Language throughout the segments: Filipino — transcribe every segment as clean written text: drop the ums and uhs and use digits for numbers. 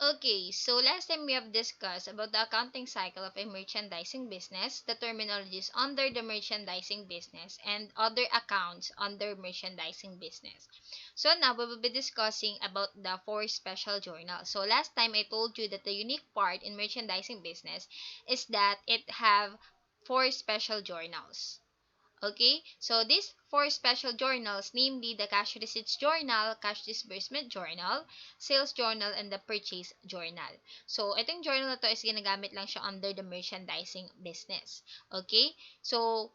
Okay, so last time we have discussed about the accounting cycle of a merchandising business, the terminologies under the merchandising business, and other accounts under merchandising business. So now we will be discussing about the four special journals. So last time I told you that the unique part in merchandising business is that it have four special journals. Okay, so these four special journals, namely the cash receipts journal, cash disbursement journal, sales journal, and the purchase journal. So, itong journal na to is ginagamit lang siya under the merchandising business. Okay, so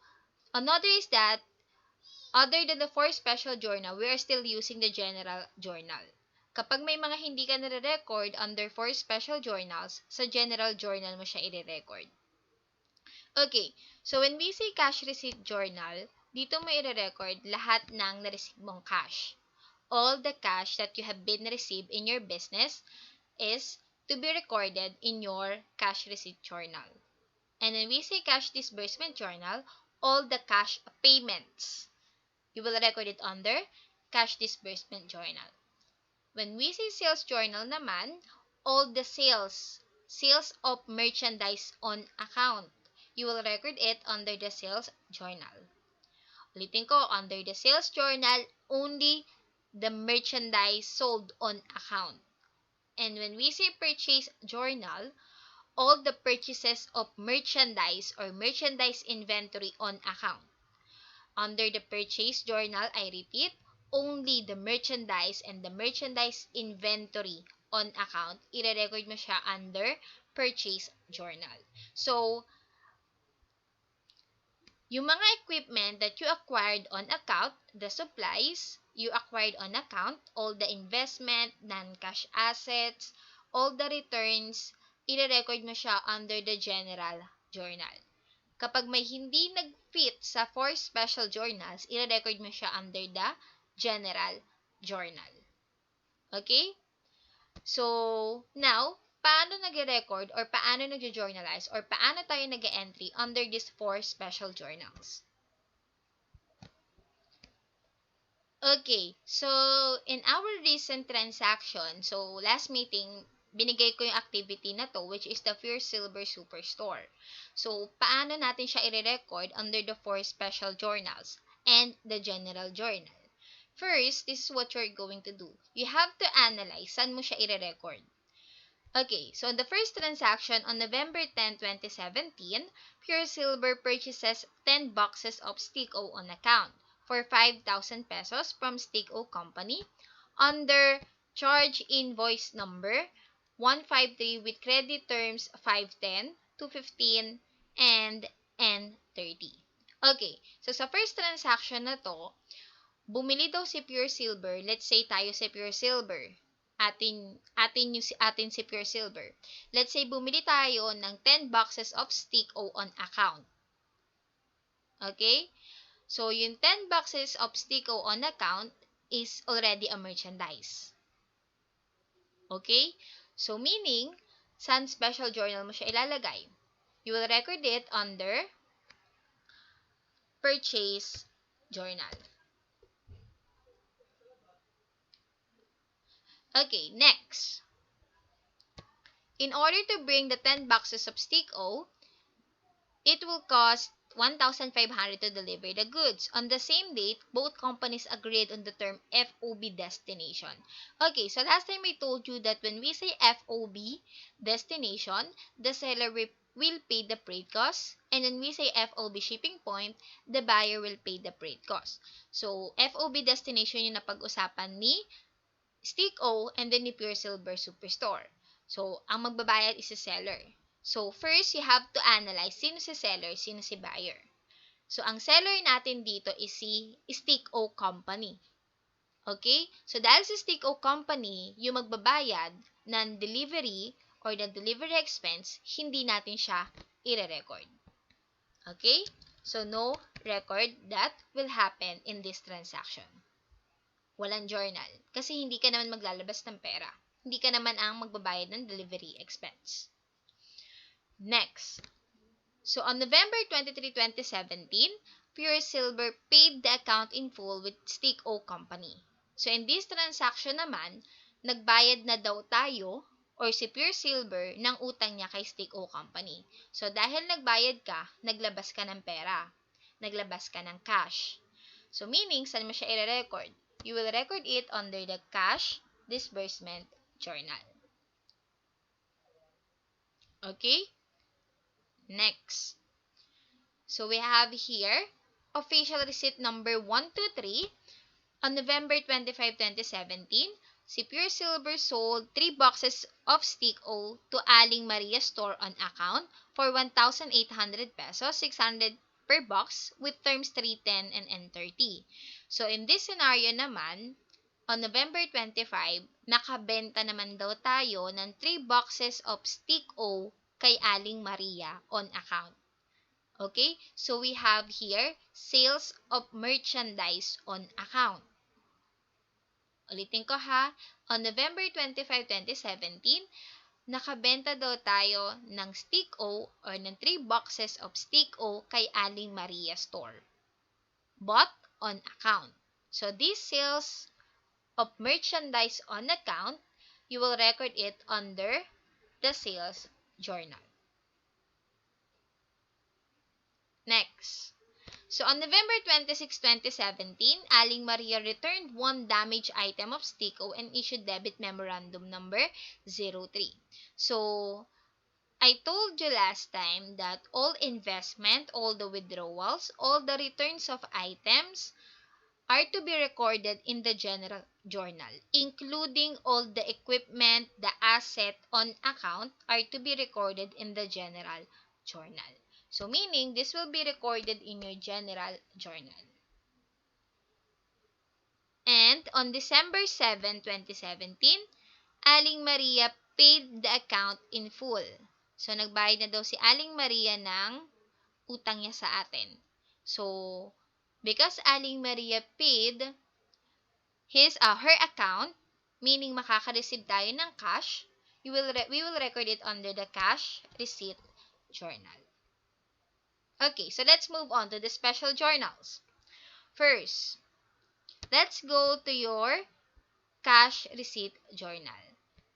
another is that other than the four special journal, we are still using the general journal. Kapag may mga hindi ka nare-record under four special journals, sa general journal mo siya i-record. Okay, so when we say cash receipt journal, dito mo i-record lahat ng na-receive mong cash. All the cash that you have been received in your business is to be recorded in your cash receipt journal. And when we say cash disbursement journal, all the cash payments, you will record it under cash disbursement journal. When we say sales journal naman, all the sales of merchandise on account, you will record it under the sales journal. Ulitin ko, under the sales journal, only the merchandise sold on account. And when we say purchase journal, all the purchases of merchandise or merchandise inventory on account. Under the purchase journal, I repeat, only the merchandise and the merchandise inventory on account, i-record mo siya under purchase journal. So, yung mga equipment that you acquired on account, the supplies you acquired on account, all the investment, non-cash assets, all the returns, i-record mo siya under the general journal. Kapag may hindi nag-fit sa four special journals, i-record mo siya under the general journal. Okay? So, now, paano nag-record or paano nag-journalize or paano tayo nag-entry under these four special journals? Okay, so in our recent transaction, so last meeting, binigay ko yung activity na to, which is the Pure Silver Superstore. So, paano natin siya i-record under the four special journals and the general journal? First, this is what you're going to do. You have to analyze saan mo siya i-record. Okay, so on the first transaction on November 10, 2017, Pure Silver purchases 10 boxes of Stick-O on account for 5,000 pesos from Stick-O Company under charge invoice number 153 with credit terms 510, 215, and N30. Okay, so sa first transaction na to, bumili daw si Pure Silver, let's say tayo si Pure Silver, atin si Pure Silver. Let's say bumili tayo ng 10 boxes of Stick-O on account. Okay? So, yung 10 boxes of Stick-O on account is already a merchandise. Okay? So, meaning, saan special journal mo siya ilalagay? You will record it under purchase journal. Okay, next. In order to bring the 10 boxes of Stick-O, it will cost 1,500 to deliver the goods. On the same date, both companies agreed on the term FOB destination. Okay, so last time I told you that when we say FOB destination, the seller will pay the freight cost. And when we say FOB shipping point, the buyer will pay the freight cost. So, FOB destination yung napag-usapan ni Stick-O and then ni Pure Silver Superstore. So, ang magbabayad is si seller. So, first, you have to analyze sino si seller, sino si buyer. So, ang seller natin dito is si Stick-O Company. Okay? So, dahil si Stick-O Company, yung magbabayad ng delivery or the delivery expense, hindi natin siya i-record. Okay? So, no record that will happen in this transaction. Walang journal. Kasi hindi ka naman maglalabas ng pera. Hindi ka naman ang magbabayad ng delivery expense. Next. So, on November 23, 2017, Pure Silver paid the account in full with Stick-O Company. So, in this transaction naman, nagbayad na daw tayo or si Pure Silver ng utang niya kay Stick O Company. So, dahil nagbayad ka, naglabas ka ng pera. Naglabas ka ng cash. So, meaning, saan mo siya i-record? You will record it under the Cash Disbursement Journal. Okay? Next. So, we have here, official receipt number 123. On November 25, 2017, si Pure Silver sold 3 boxes of Stick O to Aling Maria Store on account for 1,800 pesos, 600 per box with terms 310 and N30. So, in this scenario naman, on November 25, nakabenta naman daw tayo ng 3 boxes of Stick O kay Aling Maria on account. Okay? So, we have here, sales of merchandise on account. Ulitin ko ha, on November 25, 2017, nakabenta daw tayo ng Stick O or ng 3 boxes of Stick O kay Aling Maria Store. Bought on account. So, these sales of merchandise on account, you will record it under the sales journal. Next. So, on November 26, 2017, Aling Maria returned one damaged item of Stick O and issued debit memorandum number 03. So, I told you last time that all investment, all the withdrawals, all the returns of items are to be recorded in the general journal, including all the equipment, the asset on account are to be recorded in the general journal. So, meaning, this will be recorded in your general journal. And on December 7, 2017, Aling Maria paid the account in full. So, nagbayad na daw si Aling Maria ng utang niya sa atin. So, because Aling Maria paid her account, meaning makaka-receive tayo ng cash, we will record it under the cash receipt journal. Okay, so let's move on to the special journals. First, let's go to your cash receipt journal.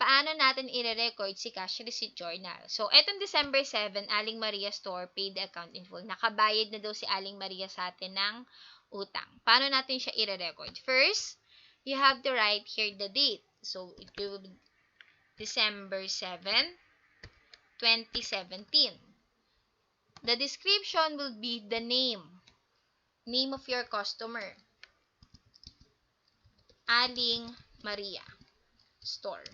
Paano natin i-record si cash receipt journal? So, etong December 7, Aling Maria Store paid the account in full. Nakabayad na daw si Aling Maria sa atin ng utang. Paano natin siya i-record? First, you have to write here the date. So, it will be December 7, 2017. The description will be the name of your customer. Aling Maria Store.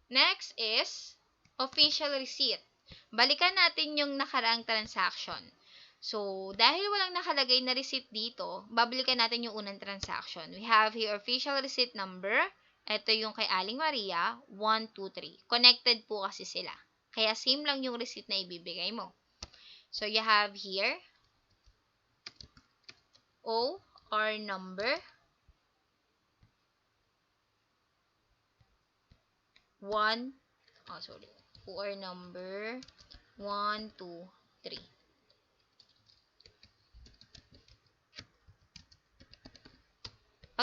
Next is official receipt. Balikan natin yung nakaraang transaction. So, dahil walang nakalagay na receipt dito, babalikan natin yung unang transaction. We have here official receipt number. Ito yung kay Aling Maria, 1, 2, 3. Connected po kasi sila. Kaya same lang yung receipt na ibibigay mo. So, you have here OR number 1, OR number 1, 2, 3.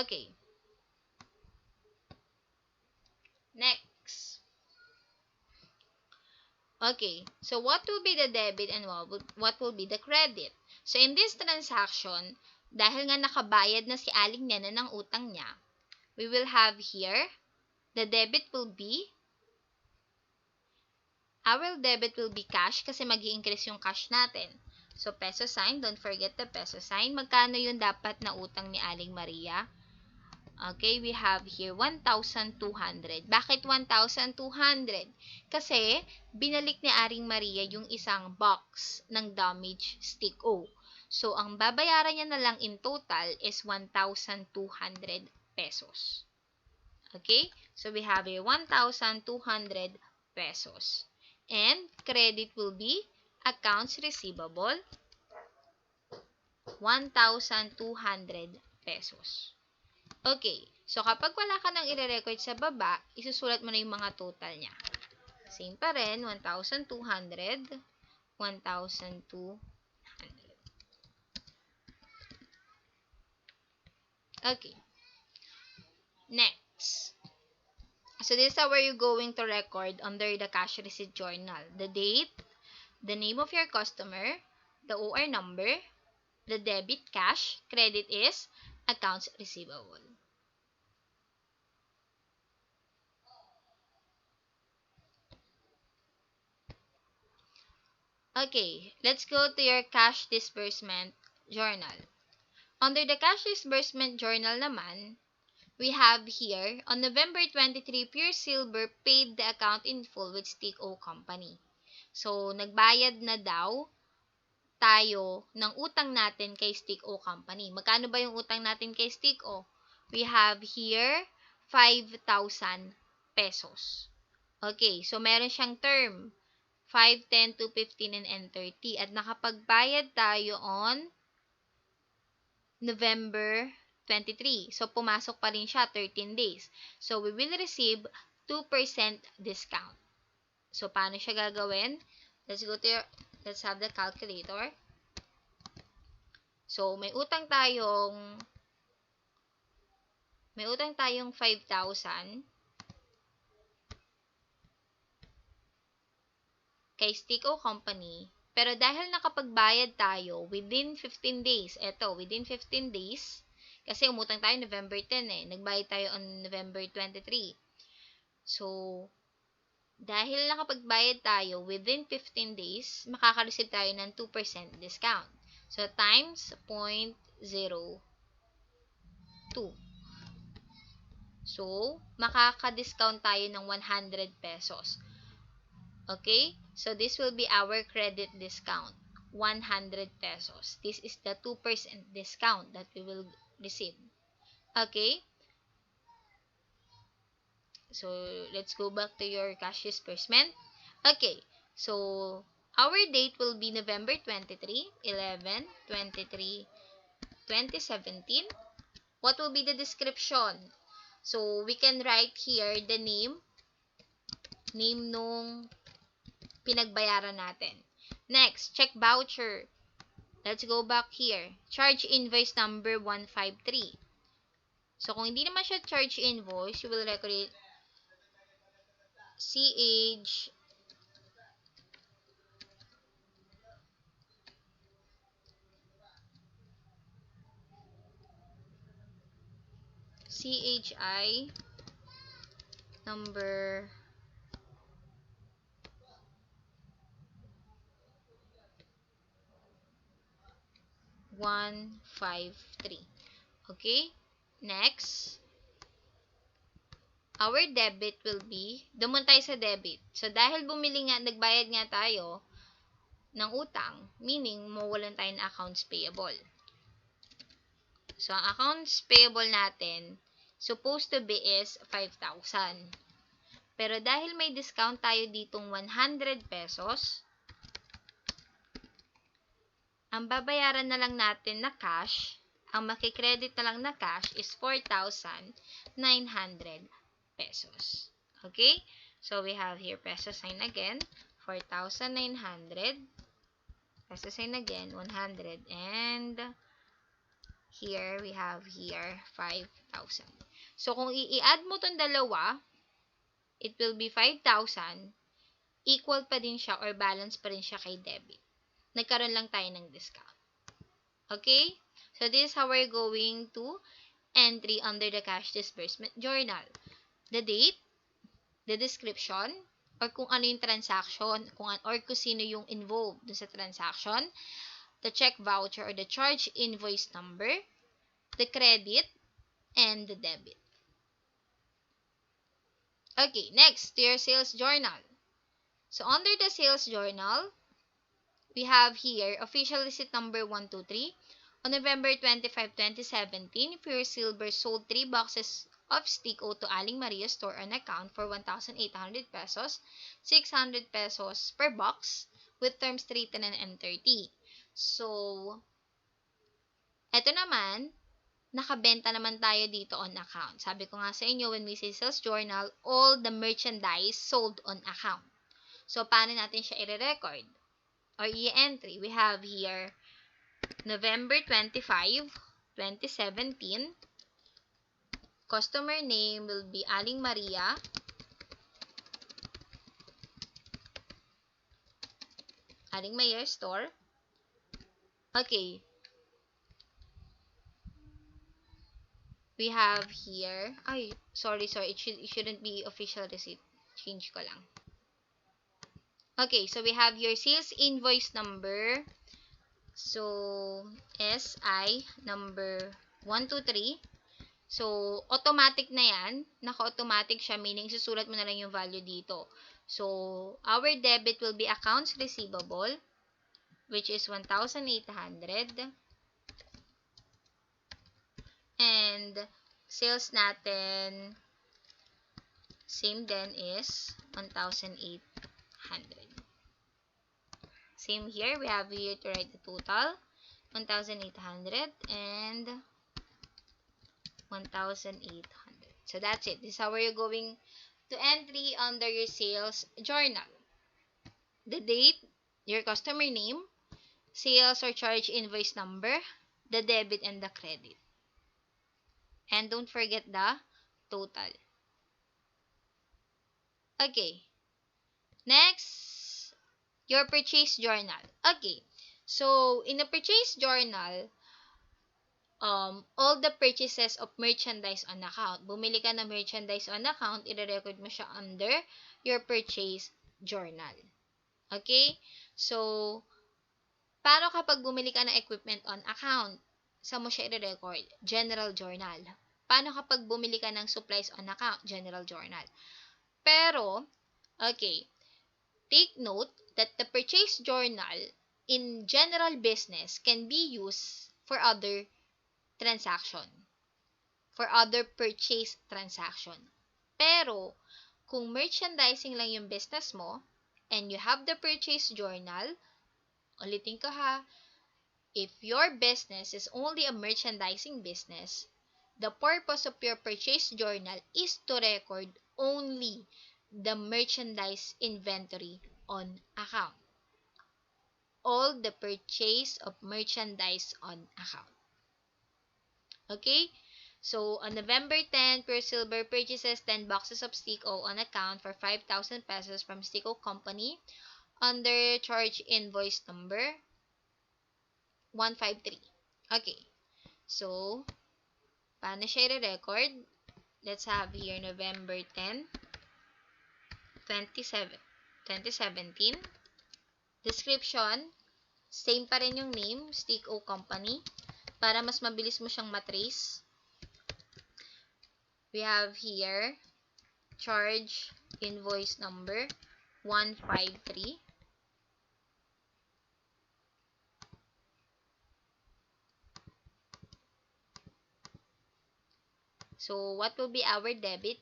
Okay. Next. Okay, so what will be the debit and what will be the credit? So, in this transaction, dahil nga nakabayad na si Aling Nena ng utang niya, we will have here, the debit will be, our debit will be cash kasi mag-i-increase yung cash natin. So, peso sign, don't forget the peso sign. Magkano yung dapat na utang ni Aling Maria? Okay, we have here 1,200. Bakit 1,200? Kasi, binalik ni Aling Maria yung isang box ng damaged Stick O. So, ang babayaran niya na lang in total is 1,200 pesos. Okay? So, we have here 1,200 pesos. And, credit will be accounts receivable, 1,200 pesos. Okay, so kapag wala ka nang i-record sa baba, isusulat mo na yung mga total niya. Same pa rin, 1,200, 1,200. Okay. Next. So this is how you're going to record under the cash receipt journal. The date, the name of your customer, the OR number, the debit cash, credit is accounts receivable. Okay, let's go to your cash disbursement journal. Under the cash disbursement journal naman, we have here, on November 23, Pure Silver paid the account in full with Stick O Company. So, nagbayad na daw tayo ng utang natin kay Stick O Company. Magkano ba yung utang natin kay Stick O? We have here 5,000 pesos. Okay, so meron siyang term 5, 10, 2, 15, and 30. At nakapagbayad tayo on November 23. So, pumasok pa rin siya 13 days. So, we will receive 2% discount. So, paano siya gagawin? Let's have the calculator. So, may utang tayong 5,000 kay Stick O Company. Pero dahil nakapagbayad tayo within 15 days, within 15 days, kasi umutang tayo November 10 nagbayad tayo on November 23. So, dahil nakapagbayad tayo within 15 days, makaka-receive tayo ng 2% discount. So, times 0.02. So, makaka-discount tayo ng 100 pesos. Okay? So, this will be our credit discount. 100 pesos. This is the 2% discount that we will receive. Okay? So, let's go back to your cash disbursement. Okay. So, our date will be November 23, 11, 23, 2017. What will be the description? So, we can write here the name nung pinagbayaran natin. Next, check voucher. Let's go back here. Charge invoice number 153. So, kung hindi naman siya charge invoice, you will record it CH CHI number 153. Okay? Next, our debit will be, doon tayo sa debit. So, dahil nagbayad nga tayo ng utang, meaning, mawalan tayo ng accounts payable. So, ang accounts payable natin, supposed to be is 5,000. Pero dahil may discount tayo ditong 100 pesos, ang babayaran na lang natin na cash, ang makikredit na lang na cash is 4,900 pesos. Okay? So, we have here peso sign again, 4,900, peso sign again, 100, and here, we have here 5,000. So, kung i-add mo tong dalawa, it will be 5,000, equal pa din siya or balance pa rin siya kay debit. Nagkaroon lang tayo ng discount. Okay? So, this is how we're going to entry under the cash disbursement journal. The date, the description, or kung ano yung transaction, or kung sino yung involved dun sa transaction, the check voucher or the charge invoice number, the credit, and the debit. Okay, next, to your sales journal. So, under the sales journal, we have here official receipt number 123. On November 25, 2017, Pure Silver sold 3 boxes of Stick O to Aling Maria store on account for 1,800 pesos, 600 pesos per box, with terms 3, 10, and 30. So, eto naman, nakabenta naman tayo dito on account. Sabi ko nga sa inyo, when we say sales journal, all the merchandise sold on account. So, paano natin siya i-record? Or i-entry? We have here, November 25, 2017, customer name will be Aling Maria. Aling Maria store. Okay. We have here, ay, sorry, it shouldn't be official receipt. Change ko lang. Okay, so we have your sales invoice number. So, SI number 123. So, automatic na yan. Naka-automatic siya, meaning susulat mo na lang yung value dito. So, our debit will be accounts receivable, which is 1,800. And, sales natin, same then is 1,800. Same here, we have here to write the total, 1,800 and 1,800. So that's it. This is how you're going to entry under your sales journal. The date, your customer name, sales or charge invoice number, the debit and the credit. And don't forget the total. Okay. Next, your purchase journal. Okay. So, in a purchase journal, all the purchases of merchandise on account. Bumili ka ng merchandise on account, i-record mo siya under your purchase journal. Okay? So, paano kapag bumili ka ng equipment on account? Saan mo siya i-record? General journal. Paano kapag bumili ka ng supplies on account? General journal. Pero, okay, take note that the purchase journal in general business can be used for other transaction, for other purchase transaction. Pero, kung merchandising lang yung business mo, and you have the purchase journal, ulitin ko ha, if your business is only a merchandising business, the purpose of your purchase journal is to record only the merchandise inventory on account. All the purchase of merchandise on account. Okay? So, on November 10, Pure Silver purchases 10 boxes of Stick O on account for 5,000 pesos from Stick O Company under charge invoice number 153. Okay. So, paano siya i-record? Let's have here November 10, 2017. Description, same pa rin yung name, Stick O Company. Para mas mabilis mo siyang matrace. We have here, charge invoice number 153. So, what will be our debit?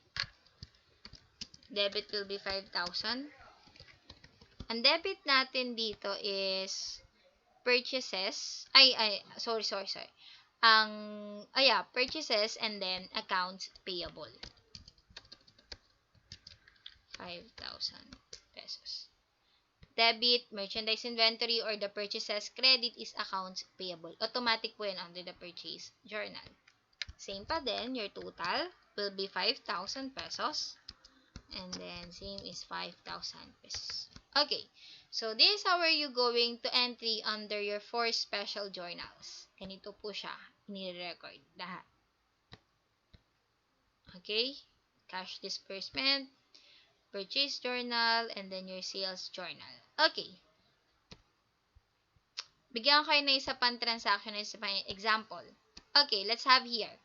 Debit will be 5,000. Ang debit natin dito is purchases. Sorry. Purchases and then accounts payable. 5,000 pesos. Debit, merchandise inventory, or the purchases. Credit is accounts payable. Automatic po yan under the purchase journal. Same pa din, your total will be 5,000 pesos. And then, same is 5,000 pesos. Okay. So, this is how are you going to entry under your 4 special journals. Ganito po siya. Ini-record lahat. Okay? Cash disbursement, purchase journal, and then your sales journal. Okay. Bigyan ko kayo na isa pang transaction, isa pang example. Okay, let's have here.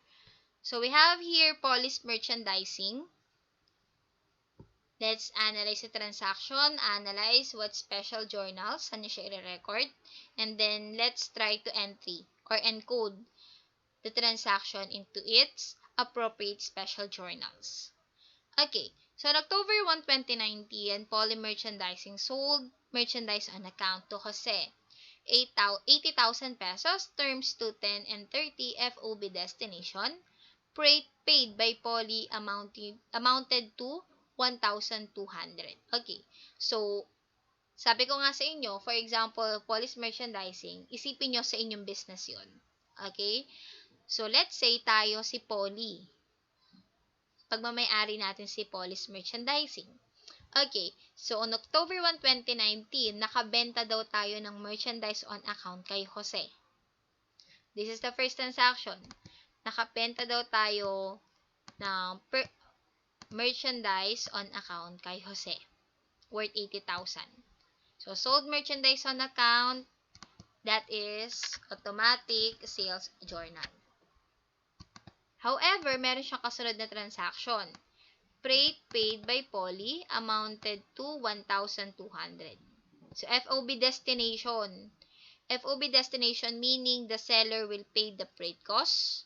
So, we have here police merchandising. Let's analyze the transaction, analyze what special journals, saan nyo siya i-record, and then let's try to entry or encode the transaction into its appropriate special journals. Okay, so on October 1, 2019, Poly Merchandising sold merchandise on account to Jose. 80,000 pesos, terms to 10 and 30 FOB destination, paid by Poly amounted to 1,200. Okay. So, sabi ko nga sa inyo, for example, police merchandising, isipin nyo sa inyong business yon. Okay? So, let's say tayo si Poly. pagmamay-ari natin si Polis Merchandising. Okay, so on October 1, 2019, nakabenta daw tayo ng merchandise on account kay Jose. This is the first transaction. Nakabenta daw tayo ng merchandise on account kay Jose, worth 80,000. So, sold merchandise on account, that is automatic sales journal. However, meron siyang kasunod na transaction. Freight paid by Poly amounted to 1,200. So, FOB destination. FOB destination meaning the seller will pay the freight cost.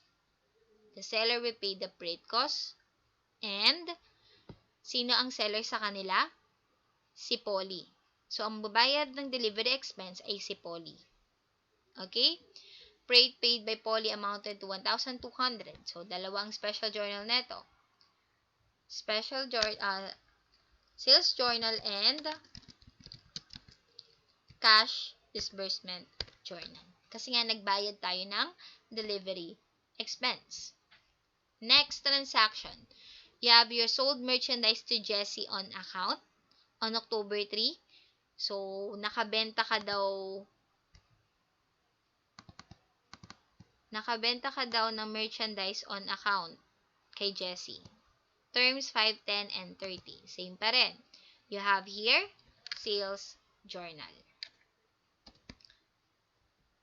The seller will pay the freight cost. And, sino ang seller sa kanila? Si Poly. So, ang babayad ng delivery expense ay si Poly. Okay? Freight paid by Poly amounted to 1,200. So, dalawang special journal neto. Sales journal and cash disbursement journal. Kasi nga, nagbayad tayo ng delivery expense. Next transaction. You have your sold merchandise to Jessie on account on October 3. So, nakabenta ka daw ng merchandise on account kay Jessie. Terms 5, 10, and 30. Same pa rin. You have here, sales journal.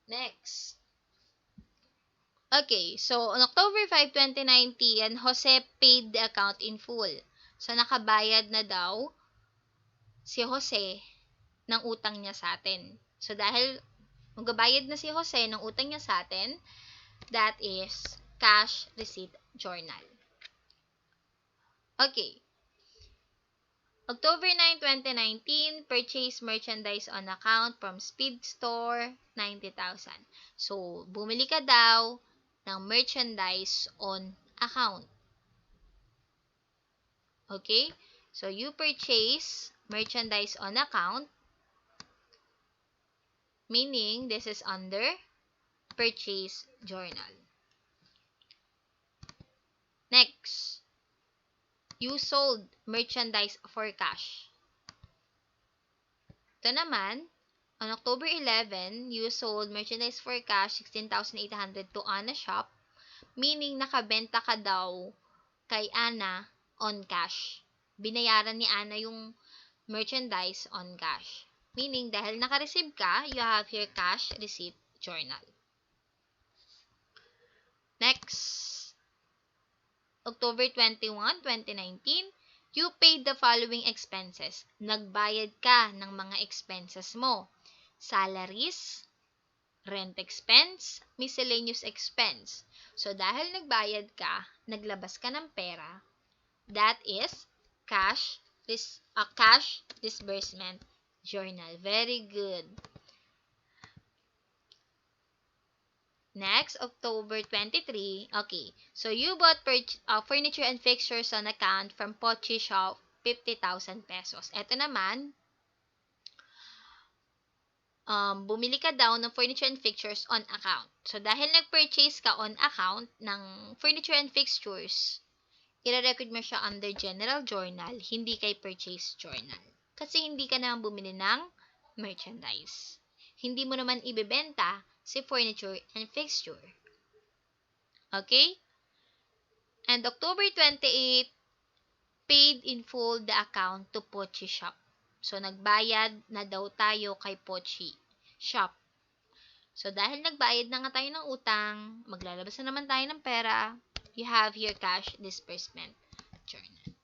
Next. Okay, so on October 5, 2019, Jose paid the account in full. So, nakabayad na daw si Jose ng utang niya sa atin. So, dahil magbabayad na si Jose ng utang niya sa atin, that is cash receipt journal. Okay. October 9, 2019, purchase merchandise on account from Speed Store, 90,000. So, bumili ka daw ng merchandise on account. Okay? So, you purchase merchandise on account, meaning this is under purchase journal. Next. You sold merchandise for cash. Ito naman, on October 11, you sold merchandise for cash 16,800 to Anna Shop, meaning nakabenta ka daw kay Anna on cash. Binayaran ni Anna yung merchandise on cash. Meaning, dahil naka-receive ka, you have your cash receipt journal. Next. October 21, 2019, you paid the following expenses. Nagbayad ka ng mga expenses mo. Salaries, rent expense, miscellaneous expense. So, dahil nagbayad ka, naglabas ka ng pera, that is cash disbursement journal. Very good. Next, October 23. Okay. So, you bought furniture and fixtures on account from Pochi Shop, 50,000 pesos. Ito naman, bumili ka daw ng furniture and fixtures on account. So, dahil nag-purchase ka on account ng furniture and fixtures, i-record mo siya under general journal, hindi kay purchase journal. Kasi hindi ka naman bumili ng merchandise. Hindi mo naman ibebenta si furniture and fixture. Okay? And October 28, paid in full the account to Pochi Shop. So, nagbayad na daw tayo kay Pochi Shop. So, dahil nagbayad na nga tayo ng utang, maglalabas na naman tayo ng pera, you have your cash disbursement journal.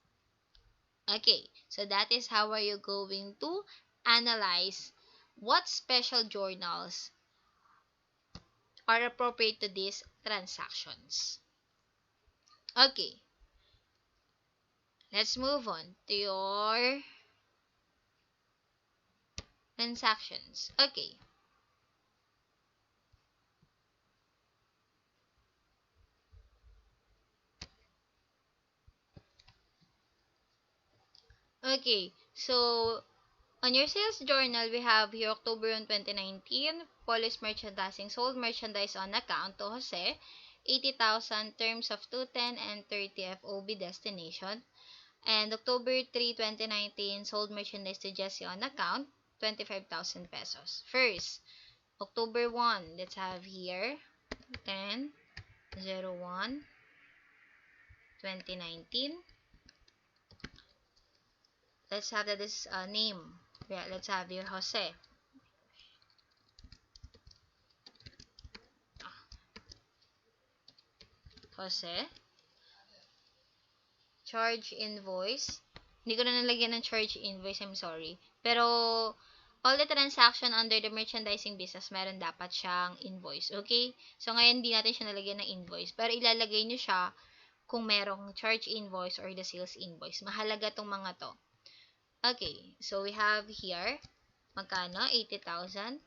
Okay, so that is how are you going to analyze what special journals are appropriate to these transactions. Okay. Let's move on to your transactions. Okay. Okay. So, on your sales journal, we have here October 1, 2019, Police Merchandising sold merchandise on account to Jose, 80,000 terms of 210 and 30 FOB destination. And October 3, 2019, sold merchandise to Jesse on account, 25,000 pesos. First, October 1, let's have here 10/01, 2019. Let's have this name. Yeah, let's have here Jose. Jose. Charge invoice. Hindi ko na nalagyan ng charge invoice, I'm sorry. Pero, all the transaction under the merchandising business, meron dapat siyang invoice. Okay? So, ngayon, hindi natin siya nalagyan ng invoice. Pero, ilalagay nyo siya kung merong charge invoice or the sales invoice. Mahalaga tong mga to. Okay. So, we have here, magkano? 80,000.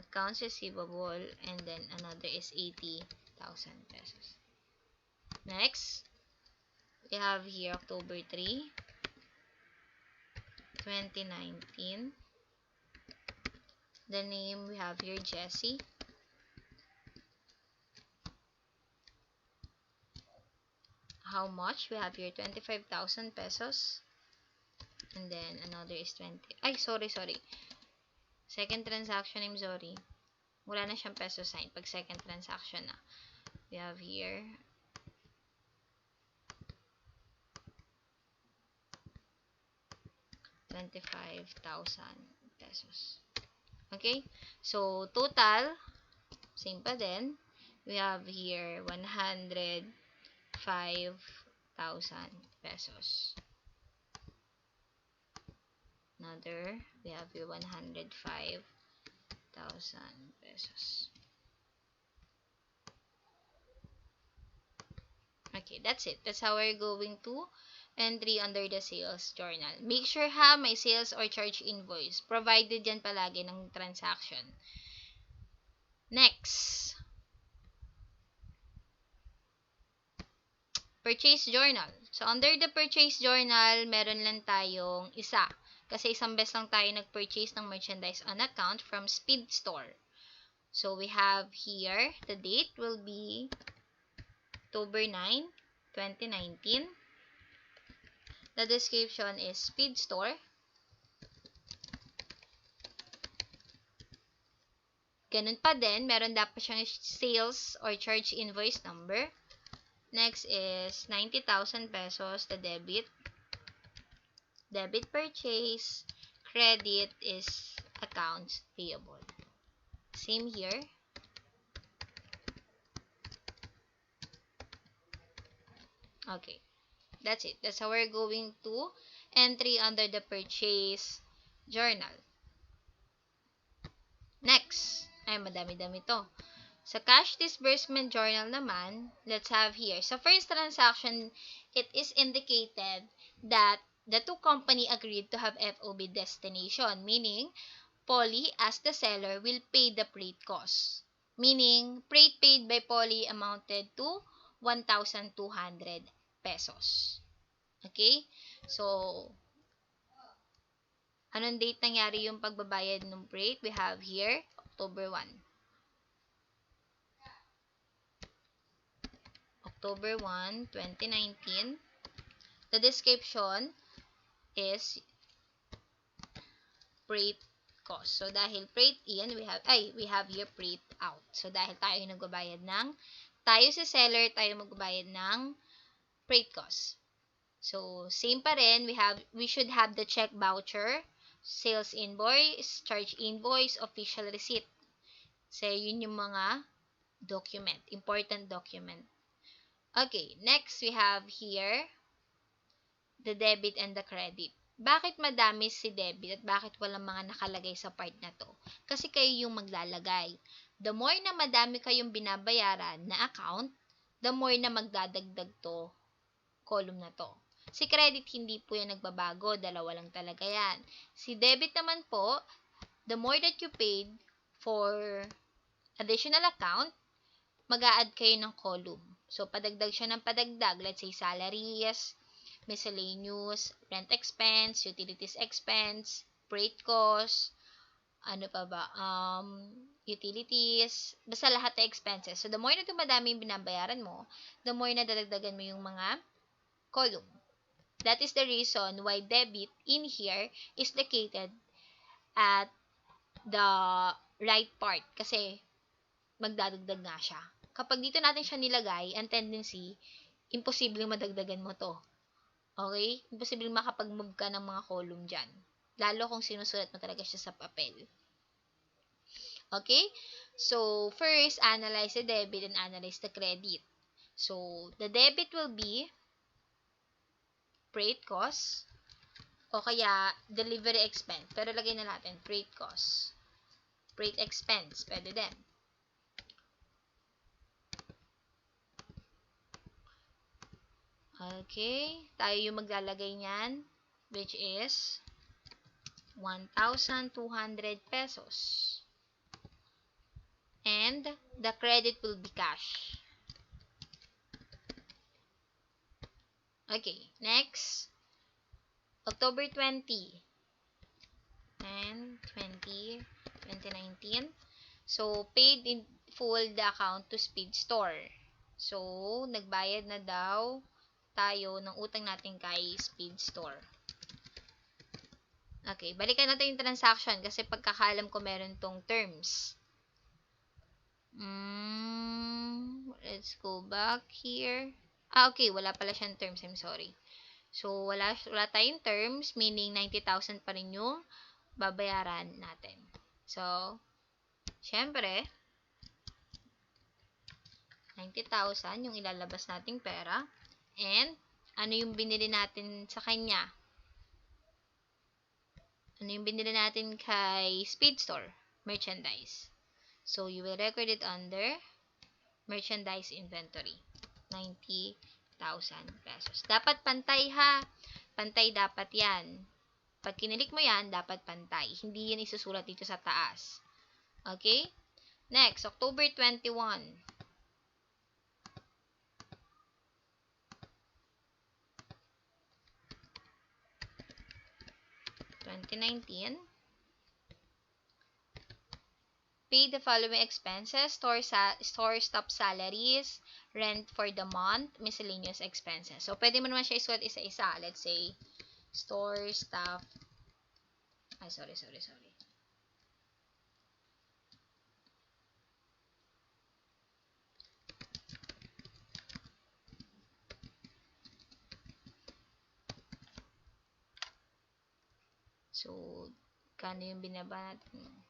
Accounts receivable. And then, another is 80,000 pesos. Next. We have here October 3, 2019. The name we have here Jesse. How much? We have here 25,000 pesos. And then another is 20. Ay, sorry. Second transaction, I'm sorry. Wala na siyang peso sign pag second transaction na. We have here 25,000 pesos. Okay? So, total, same pa din. We have here 105,000 pesos. Another, we have here 105,000 pesos. Okay, that's it. That's how we're going to entry under the sales journal. Make sure ha, may sales or charge invoice. Provided yan palagi ng transaction. Next. Purchase journal. So, under the purchase journal, meron lang tayong isa. Kasi isang beses lang tayo nag-purchase ng merchandise on account from Speed Store. So, we have here, the date will be October 9, 2019. The description is Speed Store. Ganun pa din, meron dapat siyang sales or charge invoice number. Next is 90,000 pesos, the debit. Debit purchase. Credit is accounts payable. Same here. Okay. That's it. That's how we're going to entry under the purchase journal. Next. Ay, madami-dami to. Sa cash disbursement journal naman, let's have here. Sa first transaction, it is indicated that the two company agreed to have FOB destination, meaning Poly as the seller will pay the freight cost. Meaning, freight paid by Poly amounted to 1,200 pesos. Okay? So, anong date nangyari yung pagbabayad ng freight? We have here, October 1. October 1, 2019. The description is freight cost. So, dahil freight in, we have here freight out. So, dahil tayo nagbabayad tayo si seller, tayo magbabayad ng freight cost. So, same pa rin, we should have the check voucher, sales invoice, charge invoice, official receipt. So, yun yung mga document, important document. Okay, next we have here the debit and the credit. Bakit madami si debit at bakit walang mga nakalagay sa part na to? Kasi kayo yung maglalagay. The more na madami kayong binabayaran na account, the more na magdadagdag to column na to. Si credit hindi po yan nagbabago, dalawa lang talaga yan. Si debit naman po, the more that you paid for additional account, mag-a-add kayo ng column. So, padagdag siya ng padagdag. Let's say, salaries, miscellaneous, rent expense, utilities expense, freight cost, ano pa ba, utilities, basta lahat na expenses. So, the more na dumadami yung binabayaran mo, the more na dadagdagan mo yung mga column. That is the reason why debit in here is located at the right part. Kasi, magdadagdag nga siya. Kapag dito natin siya nilagay, ang tendency, imposibleng madagdagan mo to. Okay? Imposibleng makapag-move ka ng mga column dyan. Lalo kung sinusulat mo talaga siya sa papel. Okay? So, first, analyze the debit and analyze the credit. So, the debit will be freight cost o kaya delivery expense. Pero lagay na natin freight cost. Freight expense. Pwede din. Okay. Tayo yung maglalagay niyan, which is 1,200 pesos. And the credit will be cash. Okay, next. October 20 and 2019. So, paid in full the account to Speed Store. So, nagbayad na daw tayo ng utang natin kay Speed Store. Okay, balikan natin yung transaction kasi pagkakalam ko meron tong terms. Let's go back here. Okay, wala pala siyang terms. I'm sorry. So, wala tayong terms, meaning 90,000 pa rin yung babayaran natin. So, syempre, 90,000 yung ilalabas nating pera. And, ano yung binili natin sa kanya? Ano yung binili natin kay Speed Store? Merchandise. So, you will record it under merchandise inventory. 90,000 pesos. Dapat pantay ha. Pantay dapat yan. Pag kinilik mo yan, dapat pantay. Hindi yan isusulat dito sa taas. Okay? Next, October 21. Pay the following expenses: store staff salaries, rent for the month, miscellaneous expenses. So, pwede mo naman siya isulat isa-isa. Let's say, store staff. Ay, sorry. So, kano yung binaba natin?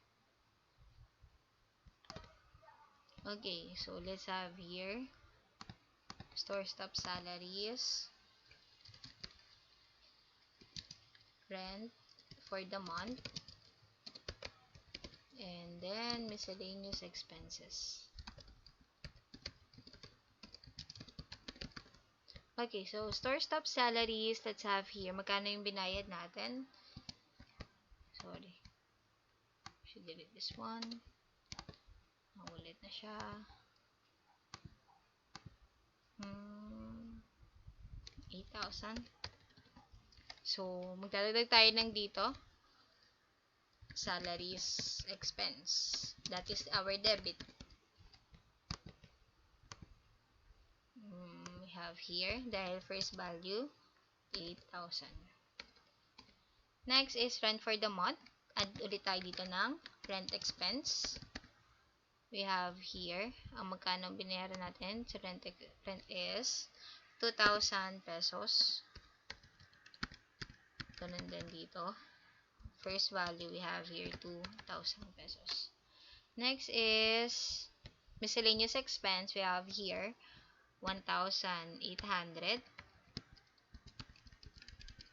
Okay, so let's have here store staff salaries, rent for the month, and then miscellaneous expenses. Okay, so store staff salaries, let's have here, magkano yung binayad natin? Sorry. Should delete this one. Ulit na siya. 8,000. So, magdadagdag tayo ng dito. Salaries expense. That is our debit. We have here, dahil first value, 8,000. Next is rent for the month. Add ulit tayo dito ng rent expense. We have here, ang magkano binayaran natin sa rent is 2,000 pesos. Ganun din dito. First value, we have here 2,000 pesos. Next is miscellaneous expense. We have here 1,800.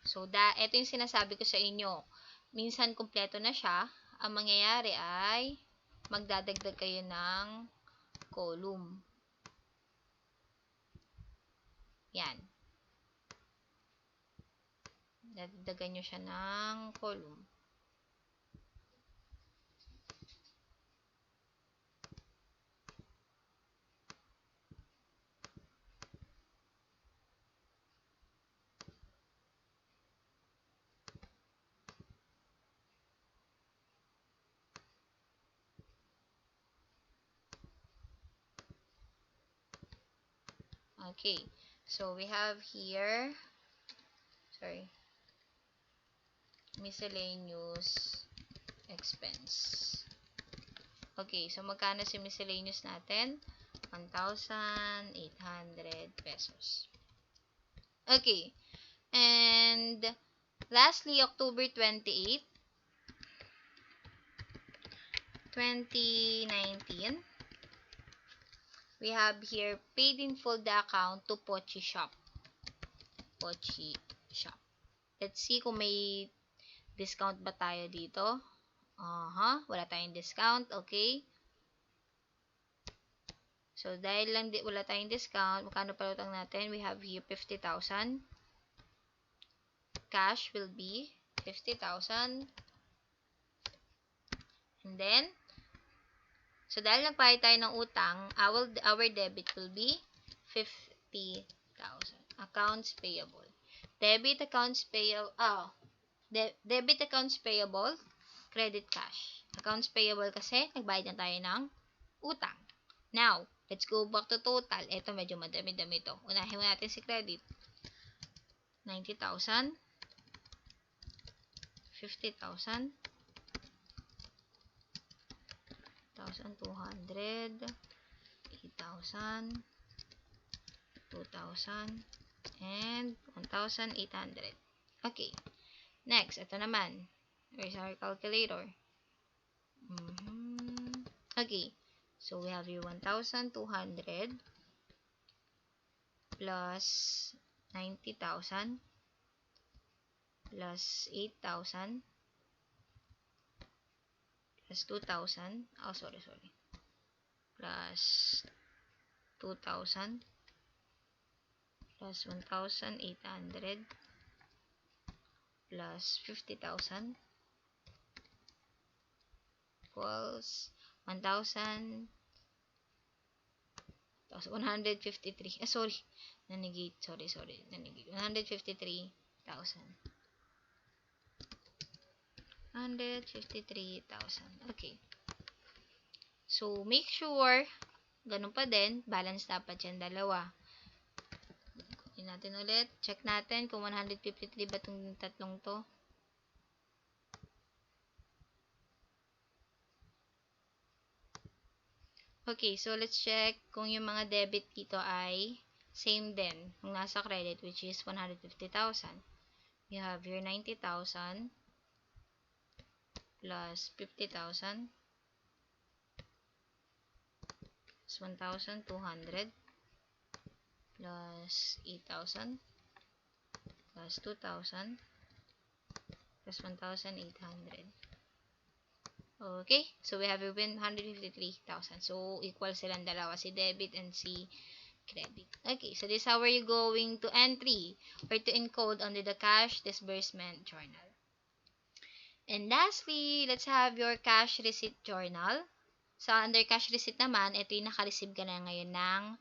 So, ito yung sinasabi ko sa inyo. Minsan, kumpleto na siya. Ang mangyayari ay magdadagdag kayo ng column. Yan. Dadagdagan nyo siya ng column. Okay. So, we have here, miscellaneous expense. Okay, so magkano si miscellaneous natin? 1,800 pesos. Okay. And lastly, October 28, 2019, we have here paid in full the account to Pochi Shop. Pochi Shop. Let's see kung may discount ba tayo dito. Wala tayong discount. Okay. So, dahil lang wala tayong discount, magkano pa utang natin? We have here 50,000. Cash will be 50,000. And then, so dahil nagbayad tayo ng utang, our debit will be 50,000. Accounts payable. Debit accounts payable, debit accounts payable, credit cash. Accounts payable kasi, nagbayad na tayo ng utang. Now, let's go back to total. Ito, medyo madami-dami ito. Unahin mo natin si credit. 90,000. 50,000. 1,200. 8,000. 2,000. And 1,800. Okay. Next, ito naman. Where's our calculator? Okay. So, we have here 1,200 plus 90,000 plus 8,000 plus 2,000. Oh, sorry. Plus 2,000 plus 1,800 plus 50,000 equals 1,153. Sorry. Nanegate. Sorry. Nanegate. 153,000. 153,000. Okay. So, make sure, ganun pa din, balance dapat yan dalawa. Kunin natin ulit. Check natin kung 153 ba itong tatlong to. Okay, so let's check kung yung mga debit dito ay same din. Kung nasa credit, which is 150,000. You have your 90,000 plus 50,000 plus 1,200 plus 8,000 plus 2,000 plus 1,800. Okay, so we have 153,000. So, equal silang dalawa, si debit and si credit. Okay, so this is how are you going to entry or to encode under the cash disbursement journal. And lastly, let's have your cash receipt journal. So, under cash receipt naman, ito yung naka-receive ka na ngayon ng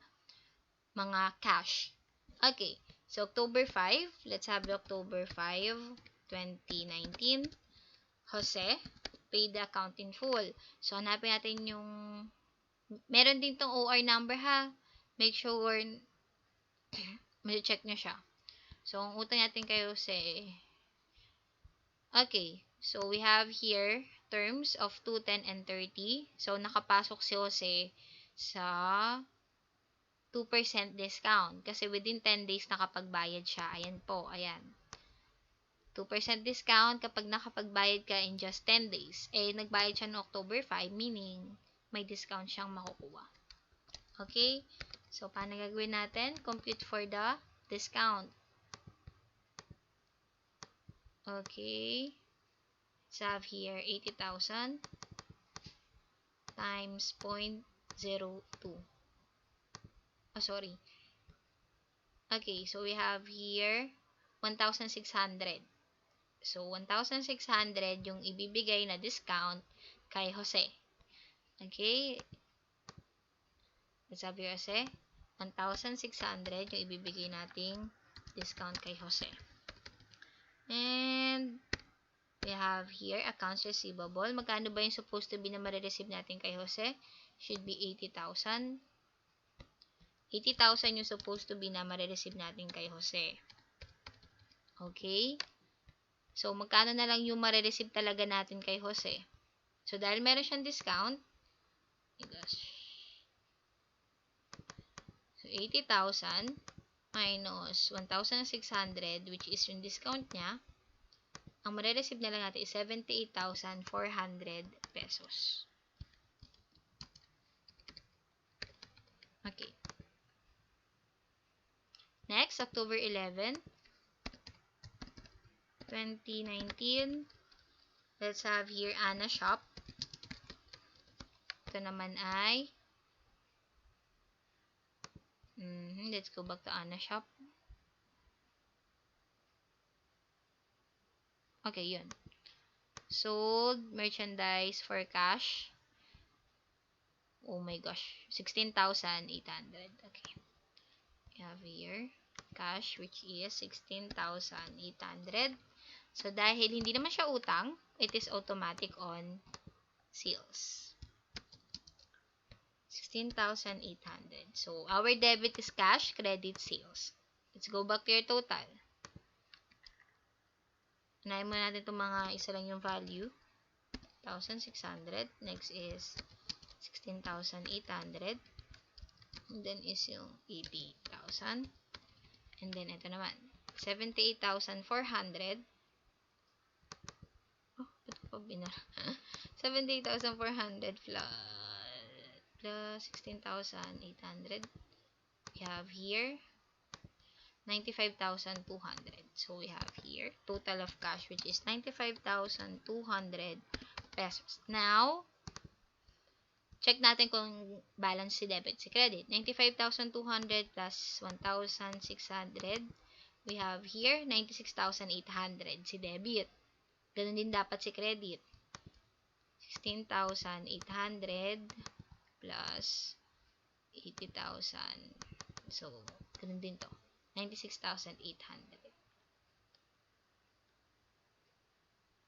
mga cash. Okay, so October 5, let's have October 5, 2019. Jose, paid the account in full. So, hanapin natin yung, meron din tong OR number ha. Make sure, check nyo siya. So, ang utang natin kay Jose, okay, so we have here, terms of 2, 10, and 30. So, nakapasok si Jose sa 2% discount. Kasi within 10 days nakapagbayad siya. Ayan po, ayan. 2% discount kapag nakapagbayad ka in just 10 days. Eh, nagbayad siya no October 5, meaning may discount siyang makukuha. Okay? So, paano gagawin natin? Compute for the discount. Okay. Let's have here 80,000 times 0.02. Oh, sorry. Okay, so we have here 1,600. So, 1,600 yung ibibigay na discount kay Jose. Okay? Let's have here Jose. 1,600 yung ibibigay nating discount kay Jose. And we have here accounts receivable. Magkano ba yung supposed to be na marireceive natin kay Jose? Should be 80,000. 80,000 yung supposed to be na marireceive natin kay Jose. Okay? So, magkano na lang yung marireceive talaga natin kay Jose? So, dahil meron siyang discount, so, 80,000 minus 1,600, which is yung discount niya, ang marireceive na lang natin is 78,400 pesos. Okay. Next, October 11, 2019. Let's have here Anna Shop. Ito naman ay let's go back to Anna Shop. Okay, yun. Sold merchandise for cash. Oh my gosh. 16,800. Okay. We have here cash, which is 16,800. So, dahil hindi naman siya utang, it is automatic on sales. 16,800. So, our debit is cash, credit sales. Let's go back to your total. Unahin muna natin itong mga isa lang yung value. 1,600. Next is 16,800. And then is yung 80,000. And then ito naman. 78,400. Oh, ba't ko pa binara? 78,400 plus 16,800. We have here 95,200. So, we have here total of cash, which is 95,200 pesos. Now, check natin kung balance si debit, si credit. 95,200 plus 1,600. We have here 96,800 si debit. Ganun din dapat si credit. 16,800 plus 80,000. So, ganun din to. 96,800.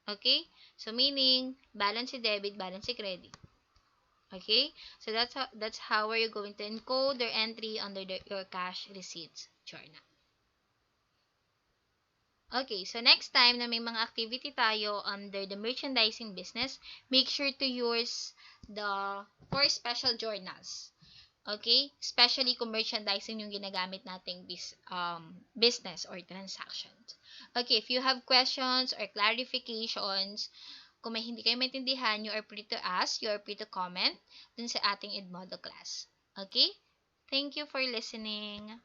Okay? So, meaning, balance si debit, balance si credit. Okay? So, that's how are you going to encode their entry under your cash receipts journal. Okay, so next time na may mga activity tayo under the merchandising business, make sure to use the 4 special journals. Okay? Especially kung merchandising yung ginagamit nating business or transactions. Okay, if you have questions or clarifications, kung may hindi kayo maintindihan, you are free to ask, you are free to comment dun sa ating Edmodo class. Okay? Thank you for listening.